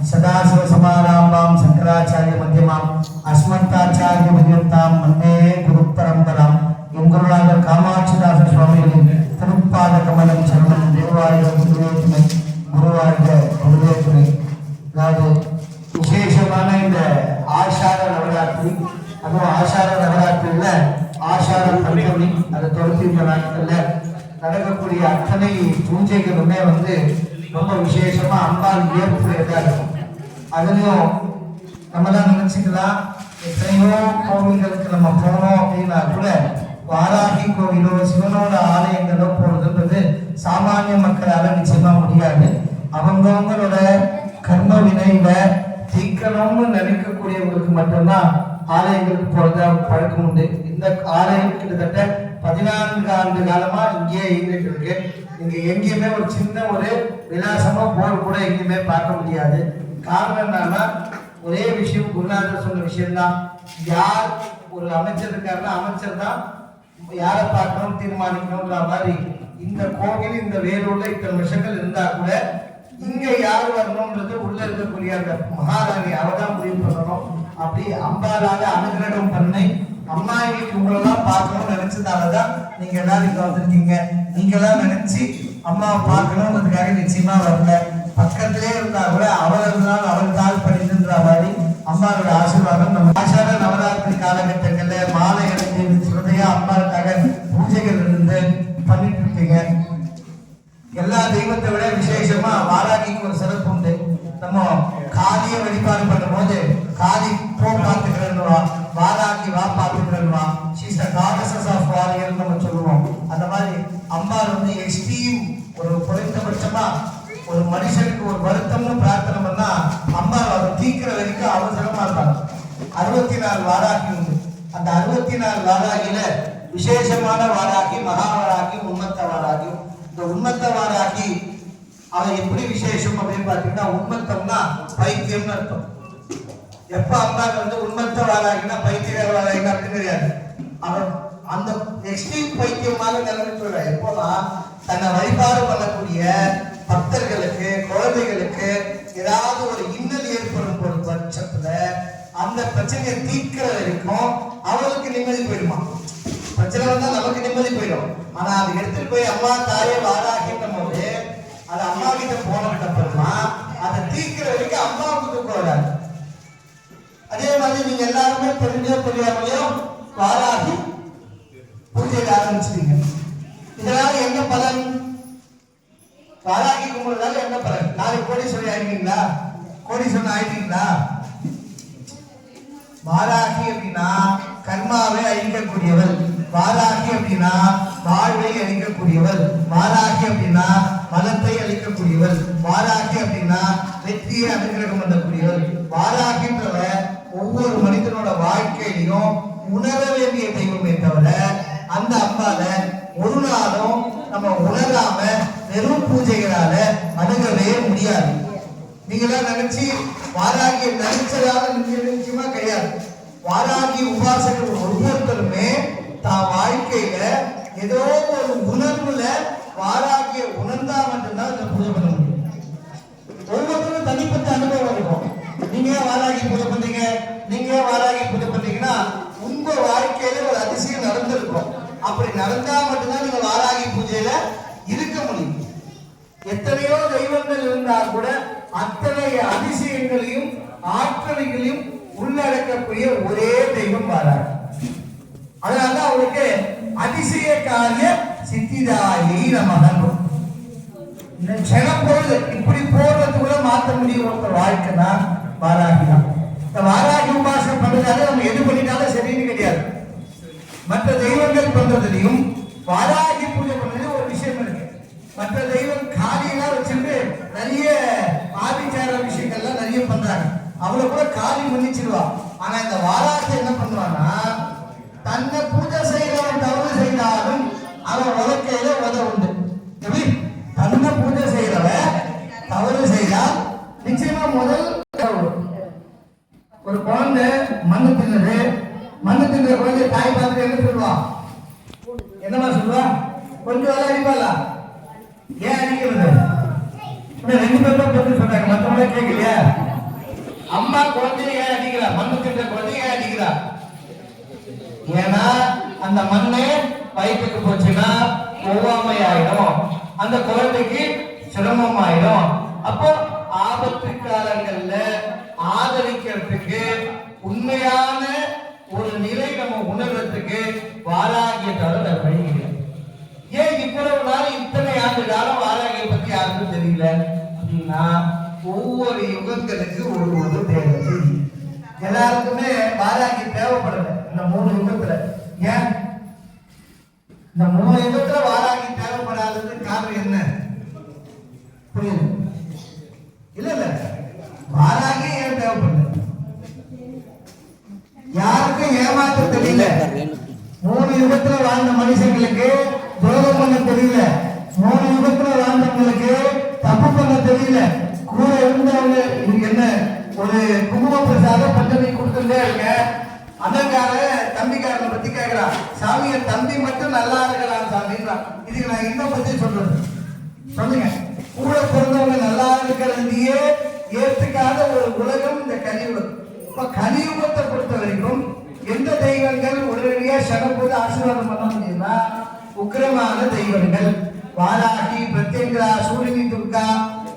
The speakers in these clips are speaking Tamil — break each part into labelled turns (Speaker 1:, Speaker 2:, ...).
Speaker 1: सदाशिवसमारम्भां शंकराचार्यमध्यमाम् अस्मत्ताचार्यपर्यन्तां वन्दे गुरुपरम्पराम् எங்குருநாதர் காமாட்சிதாச சுவாமிகளின் திருப்பாத கமலம் சரணம் தேவாலய குருவேற்றுமை குருவாழ்க குருவேற்றுமை. அதாவது விசேஷமான இந்த ஆஷாட நவராத்திரி, அதுவும் ஆஷாட நவராத்திரியில ஆஷாட பஞ்சமி, அதை தொடர்ந்து இந்த நாட்கள்ல நடக்கக்கூடிய அத்தனை பூஜைகளுமே ரொம்ப விசேஷமா அம்பாள் ஏற்புடையதா இருக்கும். அதுலயும் நம்ம தான் நினைச்சுக்கலாம், எத்தனையோ கோவில்களுக்கு நம்ம போனோம் அப்படின்னா கூட வாராகி கோவிலோ சிவனோட ஆலயங்களோ போறதுன்றது சாமானிய மக்களால நிச்சயமா முடியாது. அவங்கவுங்களோட கர்ம வினையில தீக்கணும்னு நினைக்கக்கூடியவங்களுக்கு மட்டும்தான் ஆலயங்களுக்கு போறதா பழக்கம் உண்டு. இந்த ஆலயம் கிட்டத்தட்ட 14 ஆண்டு காலமா இங்கேயே இயங்கிட்டு இருக்கு. இங்க எங்கேயுமே ஒரு சின்ன ஒரு விலாசமா போர் கூட எங்கேயுமே பார்க்க முடியாது. காரணம் என்னன்னா, ஒரே விஷயம், குருநாதர் சொன்ன விஷயம்தான். யார் ஒரு அமைச்சர் இருக்காருன்னா அமைச்சர் தான் யாரை பார்க்கணும் தீர்மானிக்கணும்ன்ற மாதிரி இந்த கோவில் இந்த வேலூர்ல இத்தனை வருஷங்கள் இருந்தா கூட இங்க யார் வரணும்ன்றது உள்ள இருக்கக்கூடிய அந்த மகாராணி அவதான் முடிவு பண்ணணும். அப்படி அம்பாலால அனுகிரகம் பண்ணி அம்மா இன்னைக்கு உங்களெல்லாம் பார்க்கணும்னு நினைச்சதாலதான் நீங்க எல்லாரும் இங்க வந்திருக்கீங்க. நீங்க எல்லாம் நினைச்சு அம்மாவை பார்க்கணும்ன்றதுக்காக நிச்சயமா வரல. பக்கத்திலே இருந்தா கூட அவர் இருந்தாலும் அவர் தாழ் படிக்கின்ற மாதிரி அம்மாவோட ஆசீர்வாதம் நம்ம ஆஷாட நவராத்திரி காலகட்டங்கள்ல மாலை அடைந்து சுரதையா அம்மாவுக்காக பூஜைகள் இருந்து பண்ணிட்டு இருக்கீங்க. எல்லா தெய்வத்தை விட விசேஷமா வாராகிக்கு ஒரு சிறப்பு உண்டு. நம்ம காளியை வழிபாடு பண்ணும் போது காளி போ பார்த்துக்கிறேன்னுவா, வாராகி வா பார்த்துக்கிறேன்னுவா. She's the goddess of warrior நம்ம சொல்லுவோம். அந்த மாதிரி அம்பாள் எக்ஸ்ட்ரீம் ஒரு குறைந்தபட்சமா ஒரு மனுஷனுக்கு ஒரு வருத்தம்னு பிரார்த்தனை பண்ணா அம்பாள் அதை தீக்கிற வரைக்கும் அவசரமா இருப்பாங்க. 64 வாராகி உண்டு. அந்த 64 வாராகில விசேஷமான வாராகி மகாவாராகி உண்மத்த வாராகி. இந்த உண்மத்த வாராகி அவ எப்படி விசேஷம் அப்படின்னு பாத்தீங்கன்னா, உண்மத்தம்னா பைத்தியம்னு அர்த்தம். எப்ப அம்பாள் உண்மத்த வாராகினா பைத்திய வாராகினா அப்படின்னு கிடையாது. அவன் அந்த எக்ஸ்ட்ரீம் பைத்தியமாக நிலைமைக்கு எப்போனா தன்னை வழிபாடு பண்ணக்கூடிய பக்தர்களுக்கு குழந்தைகளுக்கு ஏதாவது ஒரு இன்னல் ஏற்படும் ஒரு பட்சத்துல அந்த பிரச்சனையை தீர்க்கிற வரைக்கும் அவளுக்கு நிம்மதி போயிடுமா. பிரச்சனை வந்தா நமக்கு நிம்மதி போயிடும். ஆனா அது எடுத்துட்டு போய் அம்மா தாயே வாராகின்ற போது அது அம்மா கிட்ட போனதுக்கு அப்புறமா அதை தீர்க்கிற வரைக்கும் அம்மாவுக்கு போறாரு. அதே மாதிரி நீங்க எல்லாருமே தெரிஞ்சோ தெரியாமலையோ வாராகி பூஜையில ஆரம்பிச்சிட்டீங்க. இதனால என்ன பலன்? வாராகி கும்பிடுறதால என்ன பலன்? நாளைக்கு கோடீஸ்வரி ஆயிட்டீங்களா? கோடீஸ்வரன் ஆயிட்டீங்களா? வாராகி அப்படின்னா கர்மாவை அழிக்கக்கூடியவள். வாராகி அப்படின்னா வாழ்வை அழிக்கக்கூடியவள். வாராகி அப்படின்னா மலத்தை அழிக்கக்கூடியவள். வாராகி அப்படின்னா வெற்றியை அனுகிரகம் பண்ணக்கூடியவள். வாராகின்றவ ஒவ்வொரு மனிதனோட வாழ்க்கையிலையும் உணர வேண்டிய தெய்வமே தவிர அந்த அம்பால ஒரு நாளும் நம்ம உணராம வெறும் பூஜைகளால அணுகவே முடியாது. நீங்களாம் நினைச்சு வாராகியை நினைச்சதால நிச்சயமா கிடையாது. வாராகி உபாசகர் ஒவ்வொருத்தருமே தான் வாழ்க்கையில ஏதோ ஒரு உணர்வுல வாராகியை உணர்ந்தா மட்டும்தான் இந்த பூஜை பண்ண முடியும். ஒவ்வொருத்தரும் தனிப்பட்ட அனுபவம் இருக்கும். நீங்க வாராகி பூஜை பண்றீங்க, நீங்க வாராகி பூஜை பண்றீங்கன்னா உங்க வாழ்க்கையில ஒரு அதிசயம் நடந்திருக்கும். அப்படி நடந்தா மட்டும்தான் நீங்க வாராகி பூஜையில இருக்க முடியும். எத்தனையோ தெய்வங்கள் இருந்தால் கூட அத்தனை அதிசயங்களையும் ஆற்றல்களையும் உள்ளடக்கக்கூடிய ஒரே தெய்வம் வாராகி. அதனால அவருக்கு அதிசய காரிய சித்திதாயி நமகன். பொழுது இப்படி போடுறதுக்குள்ள மாற்ற முடியும் ஒருத்தர் வாழ்க்கைனா வாராகி தான். இந்த வாராகி உபாசனை பண்றதால நம்ம எது பண்ணிட்டாலும் சரின்னு கிடையாது. மற்ற தெய்வங்கள் பண்றதுலையும் வாராகி பூஜை பண்றதுலையும் ஒரு விஷயம் இருக்கு. மற்ற தெய்வம் காளியெல்லாம் வச்சுட்டு நிறைய ஆதிச்சார விஷயங்கள்லாம் நிறைய பண்றாங்க. அவளை கூட காளி மன்னிச்சிருவா. ஆனா இந்த வாராகி என்ன பண்ணுவான்னா, தன்னை பூஜை செய்யறவன் தவறு செய்தாலும் அவன் உலக்கையில உத உண்டு. தன்னை பூஜை செய்யறவன் தவறு செய்தால் நிச்சயமா முதல் ஒரு குழந்தை மண்ணு தின்னது, மண்ணு தின்ற குழந்தை தாய் பார்த்துட்டு என்ன சொல்லுவா? என்னமா சொல்லுவா? கொஞ்சம் அடிப்பாளா? ஏன் அடிக்கிறது? இன்னும் 2 பேர் தான் பதில் சொன்னாங்க, மற்றவங்களே கேட்கலையா? அம்மா குழந்தைய ஏன் அடிக்கிறா? மண்ணு தின்ற குழந்தைய ஏன் அடிக்கிறா? ஏன்னா அந்த மண்ணு வயிற்றுக்கு போச்சுன்னா ஒவ்வாமை ஆயிடும், அந்த குழந்தைக்கு சிரமம் ஆயிடும். அப்போ ஆபத்து காலங்கள்ல ஆதரிக்கிறதுக்கு, உண்மையான ஒரு நிலை நம்ம உணர்றதுக்கு வாராகிய தவிர வழி இல்லை. ஏன் இவ்வளவு நாள் இத்தனை ஆண்டு காலம் வாராகியை பத்தி யாருக்கும் தெரியல அப்படின்னா, ஒவ்வொரு யுகங்களுக்கு ஒரு தேவை. எல்லாருக்குமே வாராகி தேவைப்படல இந்த 3 யுகத்துல. ஏன் இந்த 3 யுகத்துல வாராகி தேவைப்படாததுக்கு காரணம் என்ன? புரியுது இல்ல? இல்ல, வாராகி ஏன் தேவைப்படல? யாருக்கும் ஏமாத்த தெரியல. 3 யுகத்துல வாழ்ந்த மனுஷங்களுக்கு துரோகம் பண்ண தெரியல. 3 யுகத்துல வாழ்ந்தவங்களுக்கு தப்பு பண்ண தெரியல. கூட இருந்தவங்க இதுக்கு என்ன ஒரு குங்கும பிரசாத பஞ்சமி கொடுத்துட்டே இருக்க. அண்ணன்கார தம்பிக்காரனை பத்தி கேட்கிறான், சாமி என் தம்பி மட்டும் நல்லா இருக்கலாம் சாமின்றான். இதுக்கு நான் என்ன பத்தி சொல்றது சொல்லுங்க? கூட பிறந்தவங்க நல்லா இருக்கிறதையே ஏற்றுக்காத ஒரு உலகம் இந்த கலியுகம். இப்ப கலியுகத்தை பொறுத்த வரைக்கும் எந்த தெய்வங்கள் உடனடியா சடப்போது ஆசீர்வாதம் பண்ண முடியும்னா, உக்கிரமான தெய்வங்கள் வாராகி, பிரத்யங்கரா, சூரியனி துர்கா,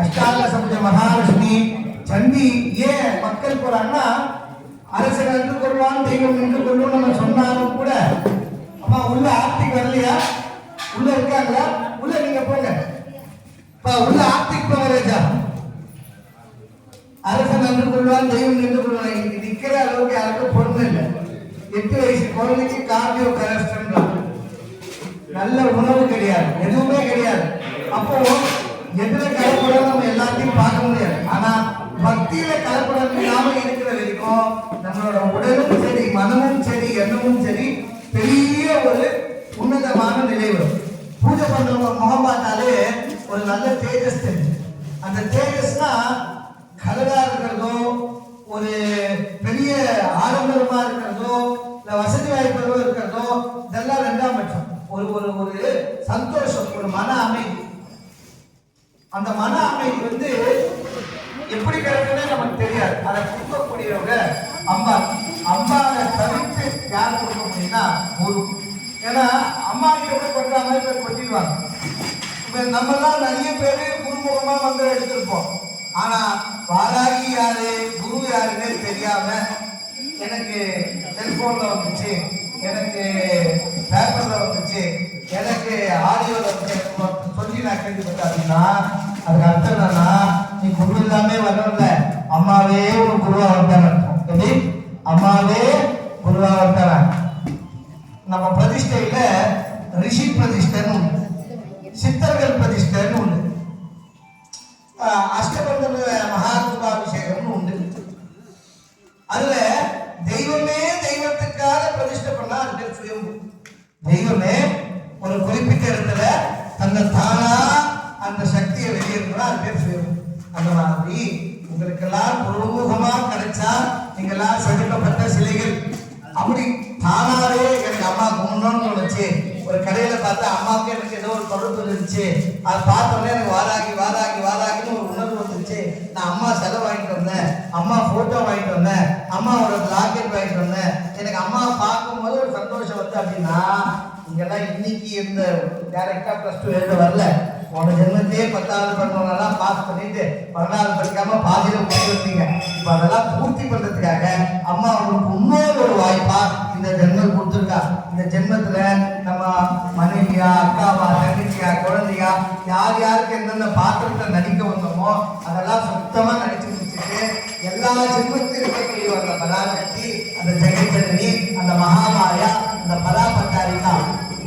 Speaker 1: அஷ்டாங்க சமுஜ மகாலட்சுமி, சண்டி. ஏன் மக்கள் போறாங்கன்னா, அரசன் என்று கொள்வான், தெய்வம் என்று கொள்வோம் நம்ம சொன்னாலும் கூட, அம்மா உள்ள ஆர்த்திக் வரலையா? உள்ள இருக்காங்களா? உள்ள நீங்க போங்க. உள்ள ஆர்த்திக் போவரேஜா, அரசன் என்று கொள்வான், தெய்வம் என்று கொள்வான். இன்னைக்கு நிக்கிற அளவுக்கு யாருக்கும் பொறுமை இல்லை. 8 வயசு குழந்தைக்கு கார்டியோ கரெஸ்ட்ன்றான். நல்ல உணவு கிடையாது, எதுவுமே கிடையாது. அப்போ எதுல கலப்படம் நம்ம எல்லாத்தையும் பார்க்க முடியாது. ஆனா பக்தியில கலப்படம் இல்லாம இருக்கிற வரைக்கும் நம்மளோட உடலும் சரி, மனமும் சரி, எண்ணமும் சரி பெரிய ஒரு உன்னதமான நிலை வரும். பூஜை பண்றவங்க முகம் பார்த்தாலே ஒரு நல்ல தேஜஸ் தெரியும். அந்த தேஜஸ்னா கலரா இருக்கிறதோ, ஒரு பெரிய ஆடம்பரமா இருக்கிறதோ, இல்ல வசதி வாய்ப்போ இருக்கிறதோ, இதெல்லாம் 2ஆம் பட்சம். ஒரு ஒரு ஒரு சந்தோஷம், ஒரு மன அமைதி. அந்த மன அமைதி எப்படி கிடைக்குன்னு நமக்கு தெரியாது. அதை கொடுக்கக்கூடியவங்க அம்மா. அம்மாவை தவிர்த்து யார் கொடுக்க முடியும்னா குரு. ஏன்னா அம்மா கிட்ட கொண்ட அமைப்பை கொட்டிடுவாங்க. இப்ப நம்ம எல்லாம் நிறைய பேரு குருமுகமா எடுத்திருப்போம். ஆனா வாராகி யாரு, குரு யாருன்னு தெரியாம, எனக்கு செல்போன்ல வந்துச்சு, எனக்கு பேப்பர்ல வந்துச்சு, எனக்கு ஆடியோல வந்து சொல்லி நான் கேள்விப்பட்டேன் அப்படின்னா, அதுக்கு அர்த்தம் என்னன்னா, நீ குரு எல்லாமே வரல, அம்மாவே ஒரு குருவா வந்தாங்க. எப்படி? அம்மாவே குருவா வந்தாங்க. நம்ம பிரதிஷ்டையில ரிஷி பிரதிஷ்டைன்னு உண்டு, சித்தர்கள் பிரதிஷ்டைன்னு உண்டு, அஷ்டபந்தன மகாகும்பாபிஷேகம்னு உண்டு. அதுல தெய்வமே தெய்வத்துக்காக பிரதிஷ்டை பண்ணா அது பேர் சுயம்பு. தெய்வமே ஒரு குறிப்பிட்ட இடத்துல தன்னை தானா அந்த சக்தியை வெளியேறா அது பேர் சுயம்பு. அந்த மாதிரி உங்களுக்கெல்லாம் பிரமுகமா கிடைச்சா நீங்கெல்லாம் செதுக்கப்பட்ட சிலைகள். அப்படி தானாவே எனக்கு அம்மா கும்பிடணும்னு தோணுச்சு. ஒரு கடையில பார்த்தா அம்மாவுக்கு எனக்கு ஏதோ ஒரு தொடர்பு இருந்துச்சு. அதை பார்த்தோன்னே எனக்கு வாராகி வாராகி வாராகின்னு ஒரு உணர்வு வந்துச்சு. நான் அம்மா செலவு வாங்கிட்டு வந்தேன், அம்மா போட்டோ வாங்கிட்டு வந்தேன், அம்மாவோட லாக்கெட் வாங்கிட்டு வந்தேன், எனக்கு அம்மா பார்க்கும்போது ஒரு சந்தோஷம் வந்து அப்படின்னா, இங்கெல்லாம் இன்னைக்கு இந்த டைரக்டா +2 எழுத வரல. உன ஜென்மத்தையே 10வது பண்ணவங்கெல்லாம் பாஸ் பண்ணிட்டு 14வது படிக்காம பாதியில முடிவீங்க. இப்ப அதெல்லாம் பூர்த்தி பண்றதுக்காக அம்மா உங்களுக்கு இன்னொரு ஒரு வாய்ப்பா இந்த ஜென்மம் கொடுத்துருக்கா. இந்த ஜென்மத்துல நம்ம மனைவியா, அக்காவா, தங்கச்சியா, குழந்தையா, யார் யாருக்கு எந்தெந்த பாத்திரத்தை நடிக்க வந்தோமோ அதெல்லாம் சுத்தமா நடிச்சு முடிச்சுட்டு, எல்லா ஜென்மத்திலும் இருக்கக்கூடிய அந்த பராசக்தி, அந்த ஜெகஜனனி, அந்த மகாமாயா, அந்த பராபத்தாரிகா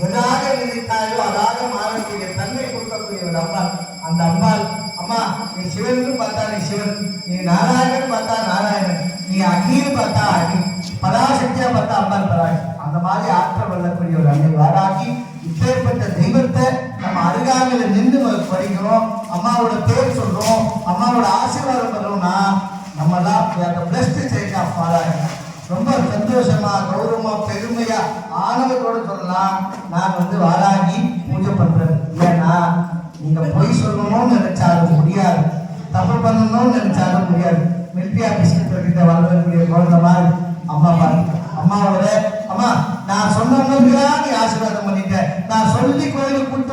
Speaker 1: எதாக நினைத்தாயோ அதாக மாறக்கூடிய தன்மை கொடுக்கக்கூடிய ஒரு அம்பாள். அந்த அம்பாள், அம்மா நீ சிவன் பார்த்தா நீ சிவன், நீ நாராயணன் பார்த்தா நாராயணன், நீ அக்னின்னு பார்த்தா அக்னி, பராசக்தியா பார்த்தா அம்பாள் பராசக்தி. அந்த மாதிரி ஆற்றல் வல்லக்கூடிய ஒரு அன்னை வாராகி. இப்பேற்பட்ட தெய்வத்தை நம்ம அருகாமையில நின்று படிக்கிறோம், அம்மாவோட பேர் சொல்றோம், அம்மாவோட ஆசீர்வாதம் பண்றோம்னா நம்ம எல்லாம் பிளஸ்ட் சைல்ட் ஆஃப் வாராகி. ரொம்ப சந்தோஷமா, கௌரவமா, பெருமையா, ஆனந்தத்தோட சொல்லலாம், நான் வாராகி பூஜை பண்றேன். ஏன்னா நீங்க பொய் சொல்லணும்னு நினைச்சாலும் முடியாது, தப்பு பண்ணணும்னு நினைச்சாலும் முடியாது. மில்பி ஆபீஸ்க்கு கிட்ட வளரக்கூடிய குழந்தை மாதிரி அம்மா பார்த்து அம்மாவோட அம்மா நான் சொன்ன நீ ஆசீர்வாதம் பண்ணிட்டேன், நான் சொல்லி கோயிலுக்கு கூட்ட